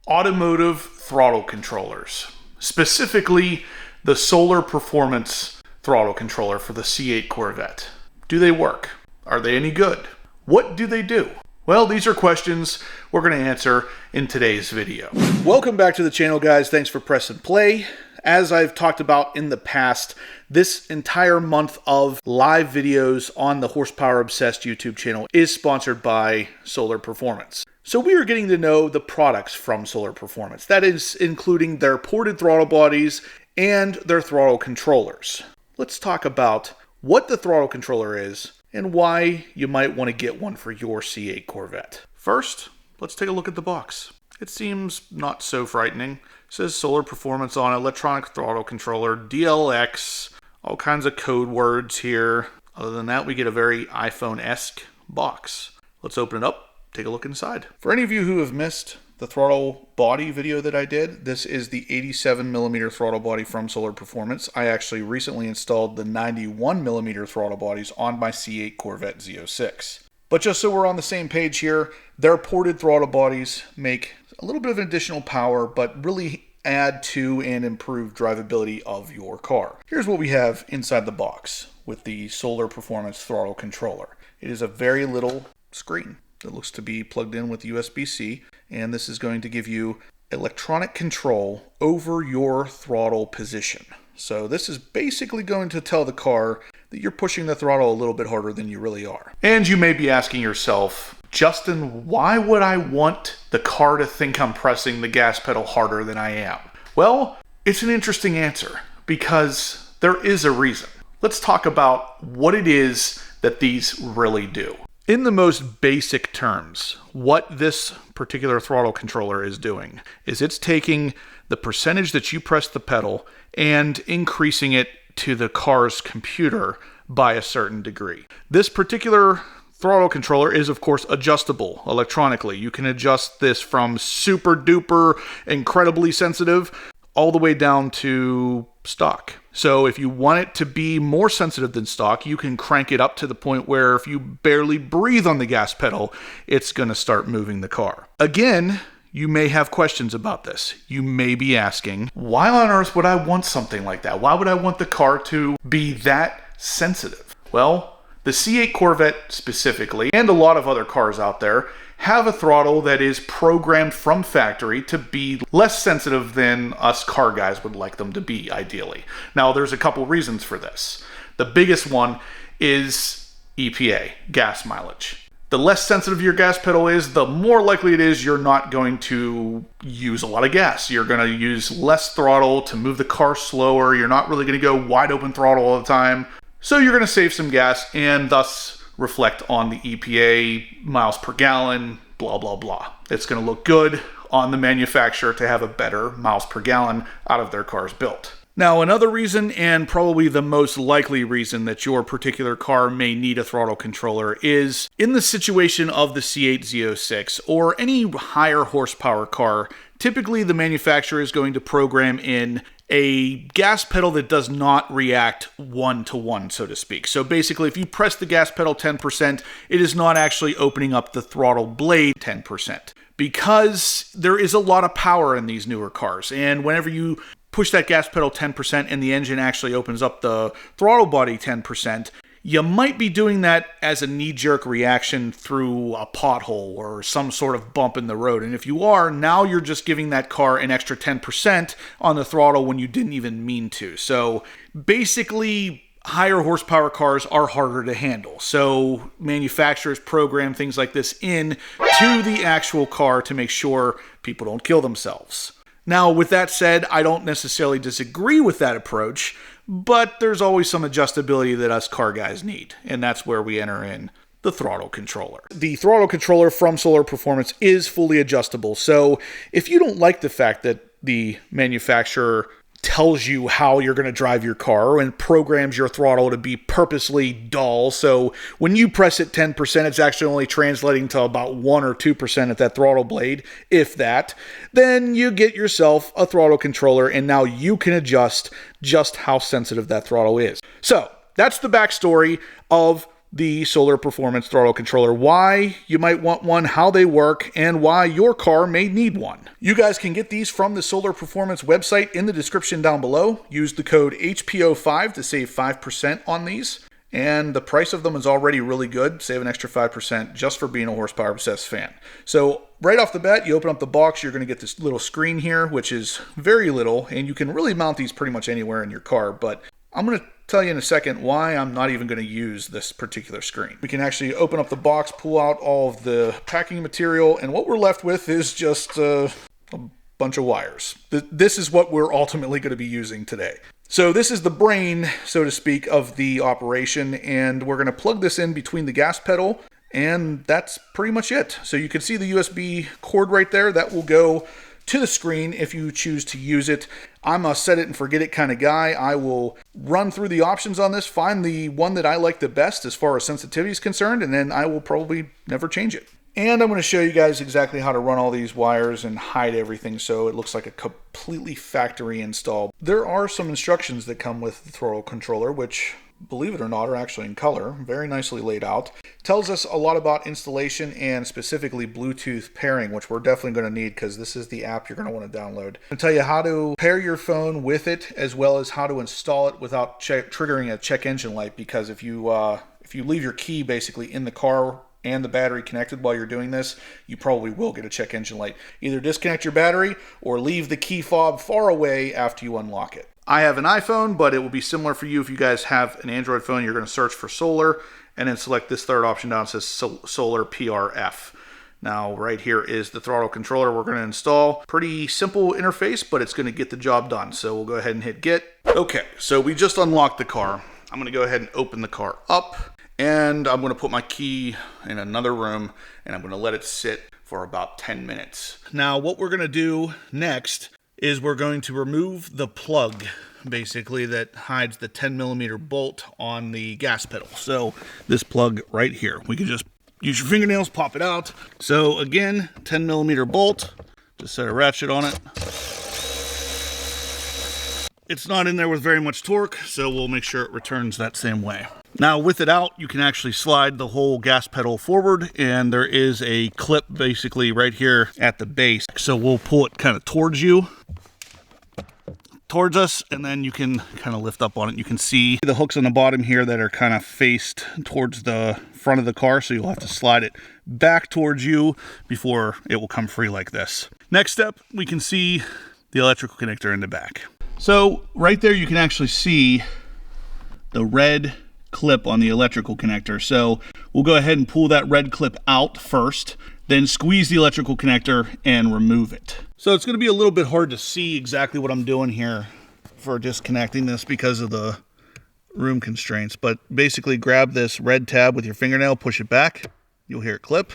automotive throttle controllers, specifically the SOLER performance throttle controller for the C8 Corvette. Do they work? Are they any good? What do they do? Well, these are questions we're going to answer in today's video. Welcome back to the channel, guys. Thanks for pressing play. As I've talked about in the past, this entire month of live videos on the Horsepower Obsessed YouTube channel is sponsored by SOLER Performance. So we are getting to know the products from SOLER Performance. That is including their ported throttle bodies and their throttle controllers. Let's talk about what the throttle controller is and why you might want to get one for your C8 Corvette. First, let's take a look at the box. It seems not so frightening. It says SOLER Performance on electronic throttle controller, DLX, all kinds of code words here. Other than that, we get a very iPhone-esque box. Let's open it up, take a look inside. For any of you who have missed the throttle body video that I did, this is the 87mm throttle body from SOLER Performance. I actually recently installed the 91mm throttle bodies on my C8 Corvette Z06. But just so we're on the same page here, their ported throttle bodies make a little bit of additional power, but really add to and improve drivability of your car. Here's what we have inside the box with the SOLER Performance throttle controller. It is a very little screen that looks to be plugged in with USB-C, and this is going to give you electronic control over your throttle position. So this is basically going to tell the car that you're pushing the throttle a little bit harder than you really are. And you may be asking yourself, Justin, why would I want the car to think I'm pressing the gas pedal harder than I am? Well, it's an interesting answer because there is a reason. Let's talk about what it is that these really do. In the most basic terms, what this particular throttle controller is doing is it's taking the percentage that you press the pedal and increasing it to the car's computer by a certain degree. This particular throttle controller is, of course, adjustable electronically. You can adjust this from super duper incredibly sensitive all the way down to stock. So if you want it to be more sensitive than stock, you can crank it up to the point where if you barely breathe on the gas pedal, it's going to start moving the car. Again, you may have questions about this. You may be asking, why on earth would I want something like that? Why would I want the car to be that sensitive? Well, the C8 Corvette specifically, and a lot of other cars out there, have a throttle that is programmed from factory to be less sensitive than us car guys would like them to be, ideally. Now, there's a couple reasons for this. The biggest one is EPA, gas mileage. The less sensitive your gas pedal is, the more likely it is you're not going to use a lot of gas. You're going to use less throttle to move the car slower. You're not really going to go wide open throttle all the time. So you're going to save some gas and thus reflect on the EPA, miles per gallon, blah, blah, blah. It's going to look good on the manufacturer to have a better miles per gallon out of their cars built. Now, another reason, and probably the most likely reason that your particular car may need a throttle controller is in the situation of the C8 Z06 or any higher horsepower car, typically the manufacturer is going to program in a gas pedal that does not react one-to-one, so to speak. So basically, if you press the gas pedal 10%, it is not actually opening up the throttle blade 10%. Because there is a lot of power in these newer cars, and whenever you push that gas pedal 10% and the engine actually opens up the throttle body 10%, you might be doing that as a knee-jerk reaction through a pothole or some sort of bump in the road. And if you are, now you're just giving that car an extra 10% on the throttle when you didn't even mean to. So basically, higher horsepower cars are harder to handle. So manufacturers program things like this in to the actual car to make sure people don't kill themselves. Now, with that said, I don't necessarily disagree with that approach, but there's always some adjustability that us car guys need, and that's where we enter in the throttle controller. The throttle controller from SOLER Performance is fully adjustable, so if you don't like the fact that the manufacturer tells you how you're going to drive your car and programs your throttle to be purposely dull. So when you press it 10%, it's actually only translating to about 1 or 2% at that throttle blade, if that. Then you get yourself a throttle controller, and now you can adjust just how sensitive that throttle is. So that's the backstory of the Solar Performance Throttle Controller, why you might want one, how they work, and why your car may need one. You guys can get these from the Solar Performance website in the description down below. Use the code HPO5 to save 5% on these. And the price of them is already really good. Save an extra 5% just for being a Horsepower Obsessed fan. So right off the bat, you open up the box, you're going to get this little screen here, which is very little, and you can really mount these pretty much anywhere in your car. But I'm going to tell you in a second why I'm not even going to use this particular screen. We can actually open up the box, pull out all of the packing material, and what we're left with is just a bunch of wires. This is what we're ultimately going to be using today. So this is the brain, so to speak, of the operation, and we're going to plug this in between the gas pedal, and that's pretty much it. So you can see the USB cord right there. That will go to the screen if you choose to use it. I'm a set it and forget it kind of guy. I will run through the options on this, find the one that I like the best as far as sensitivity is concerned, and then I will probably never change it. And I'm going to show you guys exactly how to run all these wires and hide everything so it looks like a completely factory install. There are some instructions that come with the throttle controller, which, believe it or not, are actually in color, very nicely laid out. Tells us a lot about installation and specifically Bluetooth pairing, which we're definitely going to need because this is the app you're going to want to download. I'll tell you how to pair your phone with it, as well as how to install it without triggering a check engine light, because if you leave your key basically in the car and the battery connected while you're doing this, you probably will get a check engine light. Either disconnect your battery or leave the key fob far away after you unlock it. I have an iPhone, but it will be similar for you. If you guys have an Android phone, you're going to search for Solar and then select this third option down. It says Solar PRF. Now right here is the throttle controller we're going to install. Pretty simple interface, but it's going to get the job done. So we'll go ahead and hit get. Okay, so we just unlocked the car. I'm going to go ahead and open the car up. And I'm going to put my key in another room and I'm going to let it sit for about 10 minutes. Now what we're going to do next is we're going to remove the plug basically that hides the 10mm bolt on the gas pedal. So this plug right here, we can just use your fingernails, pop it out. So again, 10mm bolt, just set a ratchet on it. It's not in there with very much torque, so we'll make sure it returns that same way. Now with it out, you can actually slide the whole gas pedal forward, and there is a clip basically right here at the base. So we'll pull it kind of towards us, and then you can kind of lift up on it. You can see the hooks on the bottom here that are kind of faced towards the front of the car, so you'll have to slide it back towards you before it will come free like this. Next step, we can see the electrical connector in the back. So right there you can actually see the red clip on the electrical connector. So we'll go ahead and pull that red clip out first, then squeeze the electrical connector and remove it. So it's going to be a little bit hard to see exactly what I'm doing here for disconnecting this because of the room constraints, but basically grab this red tab with your fingernail, push it back, you'll hear it clip,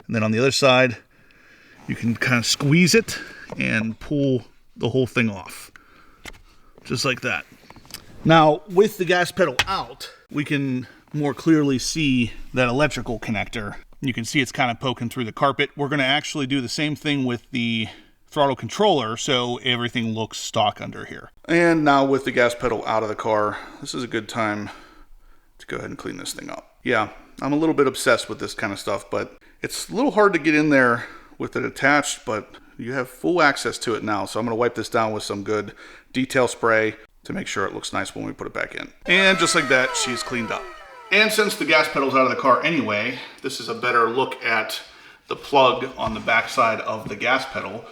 and then on the other side you can kind of squeeze it and pull the whole thing off. Just like that. Now, with the gas pedal out, we can more clearly see that electrical connector. You can see it's kind of poking through the carpet. We're going to actually do the same thing with the throttle controller, so everything looks stock under here. And now with the gas pedal out of the car, this is a good time to go ahead and clean this thing up. Yeah, I'm a little bit obsessed with this kind of stuff, but it's a little hard to get in there with it attached, but you have full access to it now. So I'm going to wipe this down with some good detail spray to make sure it looks nice when we put it back in. And just like that, she's cleaned up. And since the gas pedal's out of the car anyway, this is a better look at the plug on the backside of the gas pedal.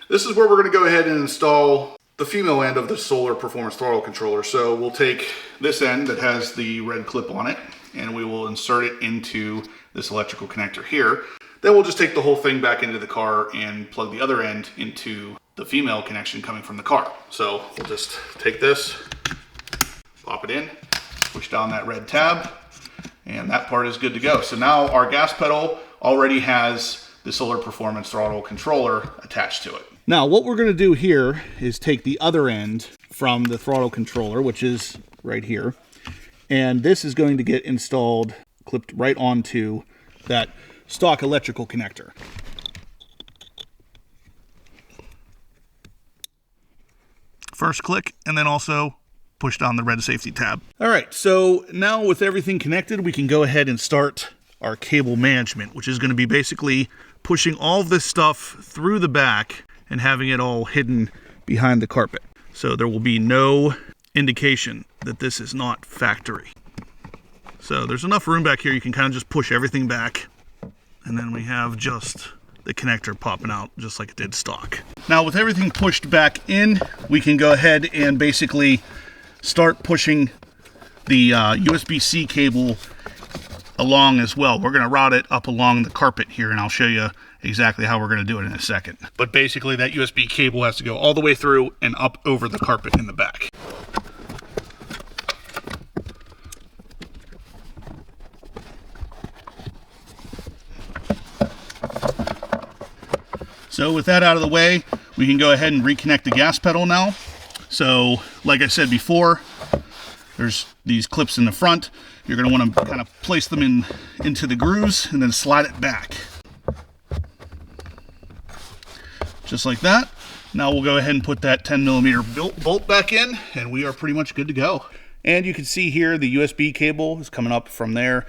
This is where we're going to go ahead and install the female end of the Solar Performance Throttle Controller. So we'll take this end that has the red clip on it, and we will insert it into this electrical connector here. Then we'll just take the whole thing back into the car and plug the other end into the female connection coming from the car. So we'll just take this, pop it in, push down that red tab, and that part is good to go. So now our gas pedal already has the Solar Performance Throttle Controller attached to it. Now what we're going to do here is take the other end from the throttle controller, which is right here, and this is going to get installed, clipped right onto that stock electrical connector. First click, and then also push down the red safety tab. All right, so now with everything connected, we can go ahead and start our cable management, which is going to be basically pushing all of this stuff through the back and having it all hidden behind the carpet. So there will be no indication that this is not factory. So there's enough room back here, you can kind of just push everything back, and then we have just the connector popping out just like it did stock. Now with everything pushed back in, we can go ahead and basically start pushing the USB-C cable along as well. We're going to route it up along the carpet here, and I'll show you exactly how we're going to do it in a second. But basically that USB cable has to go all the way through and up over the carpet in the back. So with that out of the way, we can go ahead and reconnect the gas pedal now. So like I said before, there's these clips in the front. You're going to want to kind of place them into the grooves and then slide it back. Just like that. Now we'll go ahead and put that 10mm bolt back in, and we are pretty much good to go. And you can see here the USB cable is coming up from there,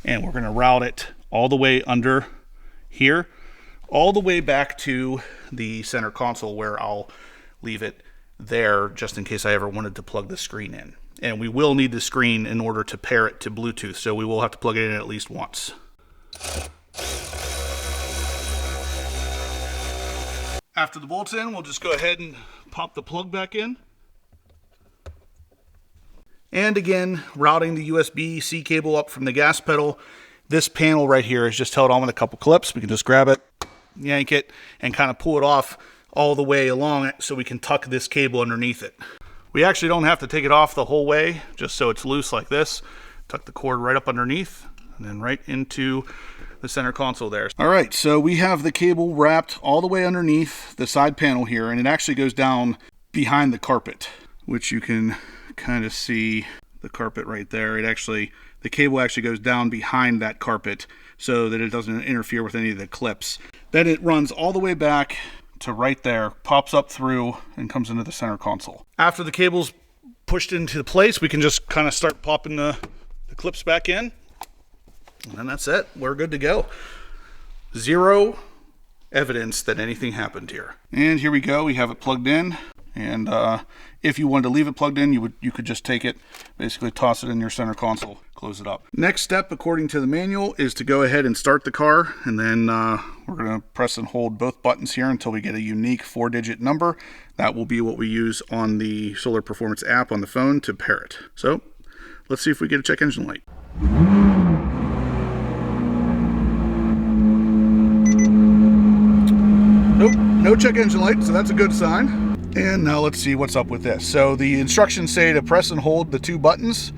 and we're going to route it all the way under here, all the way back to the center console, where I'll leave it there just in case I ever wanted to plug the screen in. And we will need the screen in order to pair it to Bluetooth, so we will have to plug it in at least once. After the bolt's in, we'll just go ahead and pop the plug back in. And again, routing the USB-C cable up from the gas pedal. This panel right here is just held on with a couple clips. We can just grab it, yank it, and kind of pull it off all the way along it so we can tuck this cable underneath it. We actually don't have to take it off the whole way, just so it's loose like this. Tuck the cord right up underneath and then right into the center console there. All right, so we have the cable wrapped all the way underneath the side panel here, and it actually goes down behind the carpet, which you can kind of see the carpet right there. The cable actually goes down behind that carpet so that it doesn't interfere with any of the clips. Then it runs all the way back to right there, pops up through, and comes into the center console. After the cable's pushed into place, we can just kind of start popping the clips back in, and that's it. We're good to go. Zero evidence that anything happened here. And here we go. We have it plugged in, and if you wanted to leave it plugged in, you could just take it, basically toss it in your center console, close it up. Next step, according to the manual, is to go ahead and start the car, and then we're going to press and hold both buttons here until we get a unique 4-digit number. That will be what we use on the Solar Performance app on the phone to pair it. So let's see if we get a check engine light. Nope, no check engine light, so that's a good sign. And now let's see what's up with this. So the instructions say to press and hold the two buttons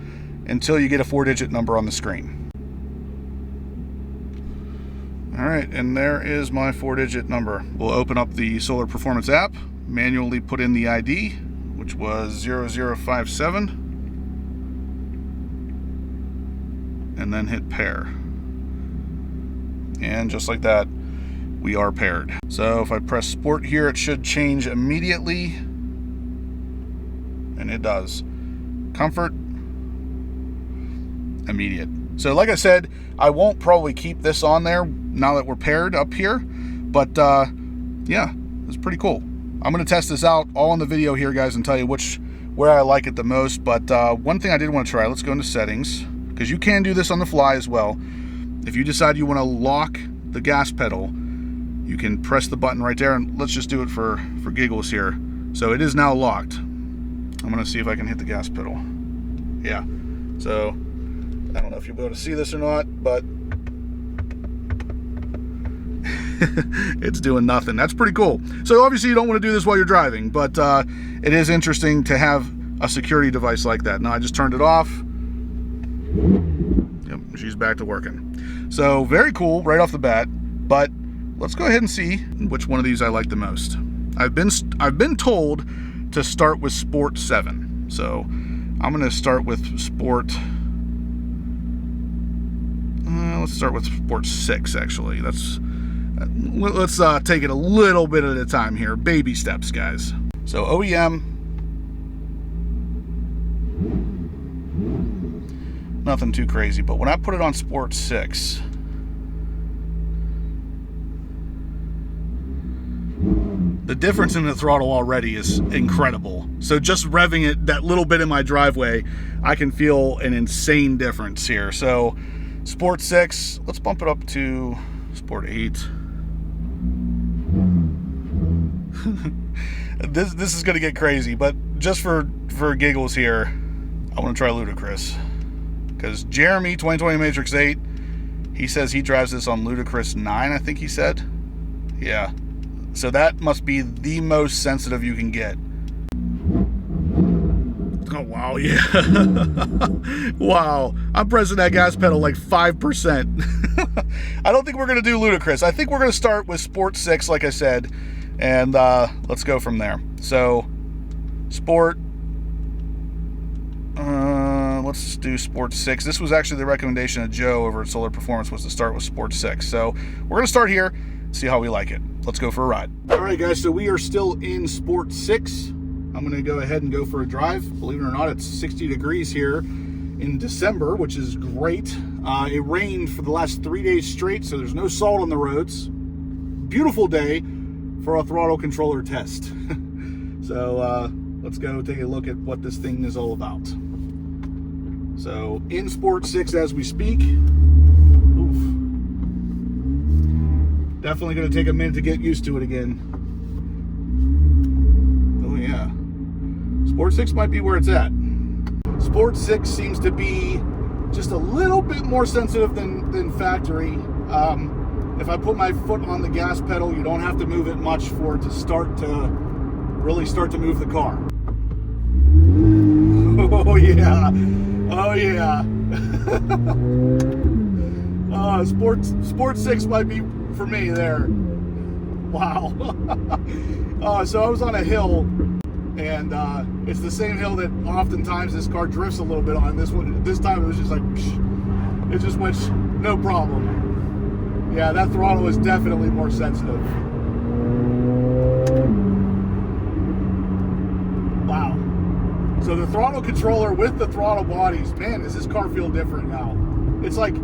until you get a 4-digit number on the screen. All right, and there is my 4-digit number. We'll open up the Solar Performance app, manually put in the ID, which was 0057, and then hit pair. And just like that, we are paired. So if I press sport here, it should change immediately, and it does. Comfort, immediate. So like I said, I won't probably keep this on there now that we're paired up here, but yeah, it's pretty cool. I'm going to test this out all in the video here, guys, and tell you where I like it the most. But one thing I did want to try, let's go into settings, because you can do this on the fly as well. If you decide you want to lock the gas pedal, you can press the button right there, and let's just do it for giggles here. So it is now locked. I'm going to see if I can hit the gas pedal. Yeah, so I don't know if you'll be able to see this or not, but it's doing nothing. That's pretty cool. So obviously you don't want to do this while you're driving, but it is interesting to have a security device like that. Now I just turned it off. Yep, she's back to working. So very cool right off the bat, but let's go ahead and see which one of these I like the most. I've been told to start with Sport 7. So I'm going to start with Sport. Let's start with Sport 6 actually. Let's take it a little bit at a time here. Baby steps, guys. So OEM. nothing too crazy. But when I put it on Sport 6, the difference in the throttle already is incredible. So just revving it that little bit in my driveway, I can feel an insane difference here. So Sport 6, let's bump it up to Sport 8. This is going to get crazy, but just for giggles here, I want to try Ludicrous. Because Jeremy, 2020 Matrix 8, he says he drives this on Ludicrous 9, I think he said. Yeah. So that must be the most sensitive you can get. Oh, wow, yeah. Wow. I'm pressing that gas pedal like 5%. I don't think we're going to do Ludicrous. I think we're going to start with Sport 6, like I said, and let's go from there. So, Sport, let's do Sport 6. This was actually the recommendation of Joe over at Solar Performance, was to start with Sport 6. So, we're going to start here, see how we like it. Let's go for a ride. All right, guys, so we are still in Sport 6. I'm going to go ahead and go for a drive. Believe it or not, it's 60 degrees here in December, which is great. It rained for the last 3 days straight, so there's no salt on the roads. Beautiful day for a throttle controller test. So let's go take a look at what this thing is all about. So in Sport 6 as we speak. Oof. Definitely going to take a minute to get used to it again. Oh yeah. Sport 6 might be where it's at. Sport 6 seems to be just a little bit more sensitive than factory. If I put my foot on the gas pedal, you don't have to move it much for it to really start to move the car. Oh yeah. Oh yeah. Sport 6 might be for me there. Wow. So I was on a hill, and it's the same hill that oftentimes this car drifts a little bit on. This time it was just like, psh, it just went no problem. Yeah, that throttle is definitely more sensitive. Wow. So the throttle controller with the throttle bodies, man, does this car feel different now. It's like,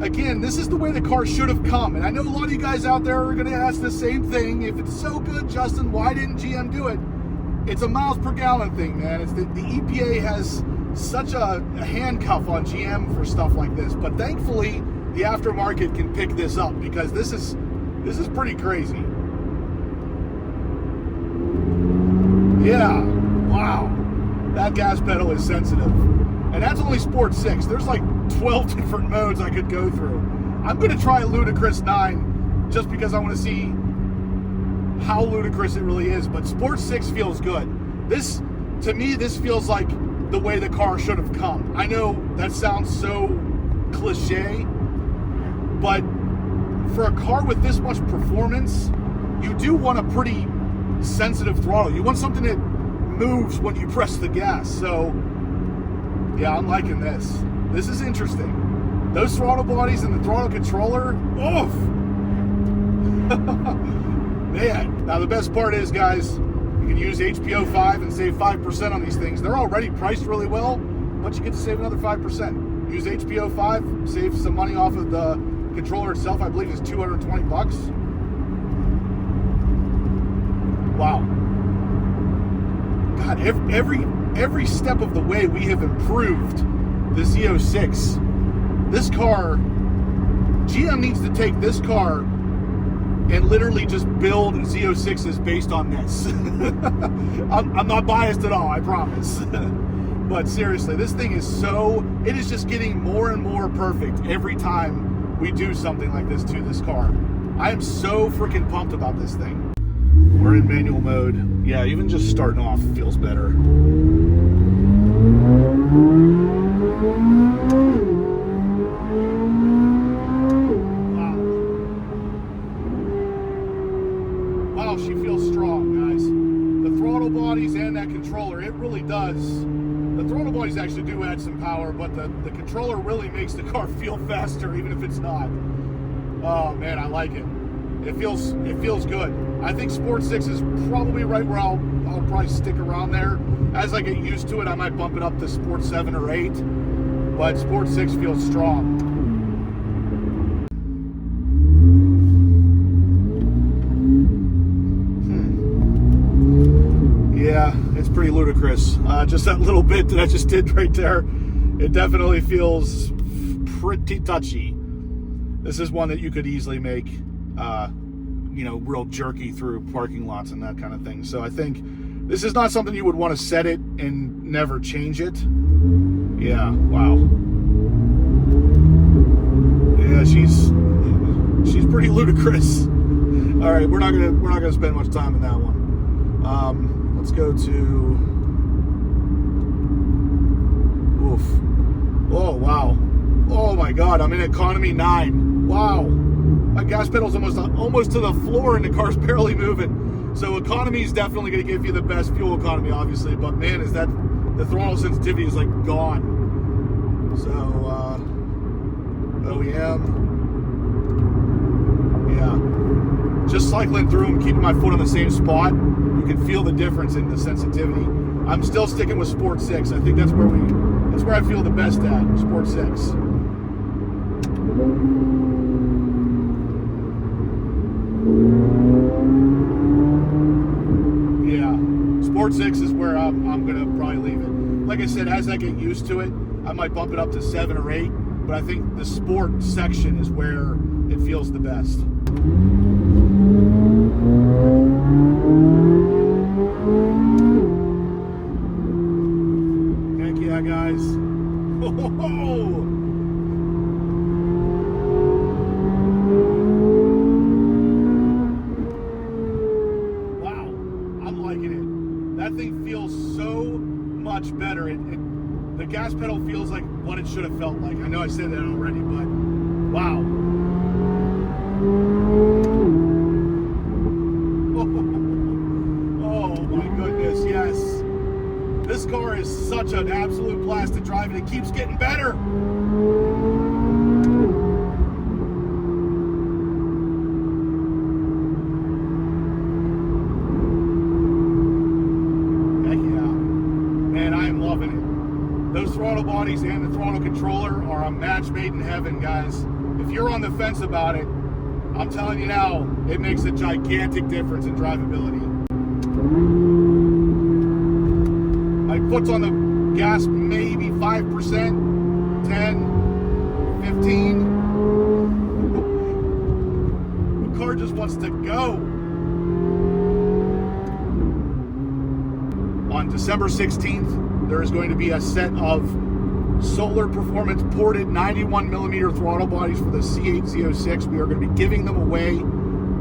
again, this is the way the car should have come. And I know a lot of you guys out there are going to ask the same thing. If it's so good, Justin, why didn't GM do it? It's a miles per gallon thing, man. It's the EPA has such a handcuff on GM for stuff like this. But thankfully, the aftermarket can pick this up, because this is pretty crazy. Yeah, wow. That gas pedal is sensitive. And that's only Sport 6. There's like 12 different modes I could go through. I'm going to try Ludicrous 9 just because I want to see how ludicrous it really is. But Sport 6 feels good. This, to me, this feels like the way the car should have come. I know that sounds so cliche, but for a car with this much performance, you do want a pretty sensitive throttle. You want something that moves when you press the gas. So yeah, I'm liking this. This is interesting. Those throttle bodies and the throttle controller, oof. Man, now the best part is, guys, you can use HPO5 and save 5% on these things. They're already priced really well, but you get to save another 5%. Use HPO5, save some money off of the controller itself. I believe it's $220. Wow. God, every step of the way we have improved the Z06. This car, GM needs to take this car and literally just build Z06s based on this. I'm not biased at all, I promise. But seriously, this thing is it is just getting more and more perfect every time we do something like this to this car. I am so freaking pumped about this thing. We're in manual mode. Yeah, even just starting off feels better. Wow. Wow, she feels strong, guys. The throttle bodies and that controller, it really does. The throttle bodies actually do add some power, but the controller really makes the car feel faster, even if it's not. Oh man, I like it. It feels good. I think Sport 6 is probably right where I'll probably stick around there. As I get used to it, I might bump it up to Sport 7 or 8. but Sport 6 feels strong. Yeah, it's pretty ludicrous. Just that little bit that I just did right there, it definitely feels pretty touchy. This is one that you could easily make, you know, real jerky through parking lots and that kind of thing. So I think this is not something you would want to set it and never change it. Yeah, wow. Yeah, she's pretty ludicrous. All right, we're not gonna spend much time on that one. Let's go to, oof. Oh, wow. Oh my God, I'm in economy 9. Wow. My gas pedal's almost to the floor and the car's barely moving. So economy is definitely gonna give you the best fuel economy, obviously, but man, is that, the throttle sensitivity is like gone. So, OEM. Yeah. Just cycling through them, keeping my foot on the same spot. You can feel the difference in the sensitivity. I'm still sticking with Sport 6. I think that's where I feel the best at, Sport 6. Yeah, Sport 6 is where I'm gonna probably leave it. Like I said, as I get used to it, I might bump it up to 7 or 8, but I think the Sport section is where it feels the best. Heck yeah, guys. Oh! Wow, I'm liking it. That thing feels so much better. The gas pedal feels like what it should have felt like. I know I said that already, but wow. Oh my goodness, yes. This car is such an absolute blast to drive, and it keeps getting better. Heck yeah. Man, I am loving it. Those throttle bodies and the throttle controller are a match made in heaven, guys. If you're on the fence about it, I'm telling you now, it makes a gigantic difference in drivability. My foot's on the gas maybe 5%, 10, 15. The car just wants to go. On December 16th, there is going to be a set of SOLER Performance ported 91mm throttle bodies for the C8 Z06. We are going to be giving them away.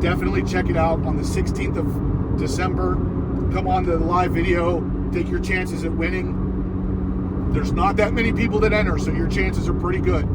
Definitely check it out on the 16th of December. Come on to the live video. Take your chances at winning. There's not that many people that enter, so your chances are pretty good.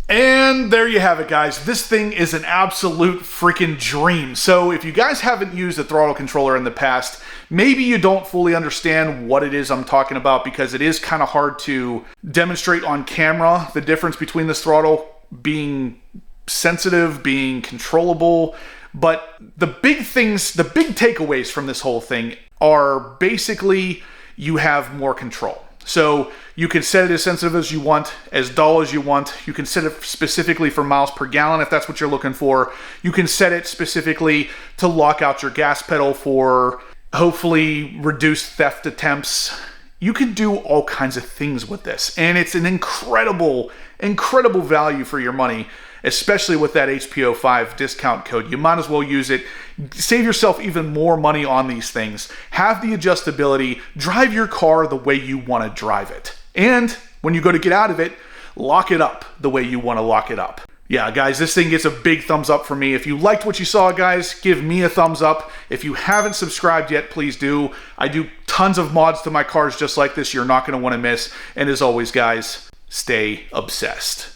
And there you have it, guys. This thing is an absolute freaking dream. So if you guys haven't used a throttle controller in the past, maybe you don't fully understand what it is I'm talking about, because it is kind of hard to demonstrate on camera the difference between this throttle being sensitive, being controllable. But the big things, the big takeaways from this whole thing are basically you have more control. So you can set it as sensitive as you want, as dull as you want. You can set it specifically for miles per gallon if that's what you're looking for. You can set it specifically to lock out your gas pedal for hopefully reduced theft attempts. You can do all kinds of things with this, and it's an incredible value for your money, especially with that HPO5 discount code. You might as well use it. Save yourself even more money on these things. Have the adjustability. Drive your car the way you want to drive it. And when you go to get out of it, lock it up the way you want to lock it up. Yeah, guys, this thing gets a big thumbs up from me. If you liked what you saw, guys, give me a thumbs up. If you haven't subscribed yet, please do. I do tons of mods to my cars just like this you're not going to want to miss. And as always, guys, stay obsessed.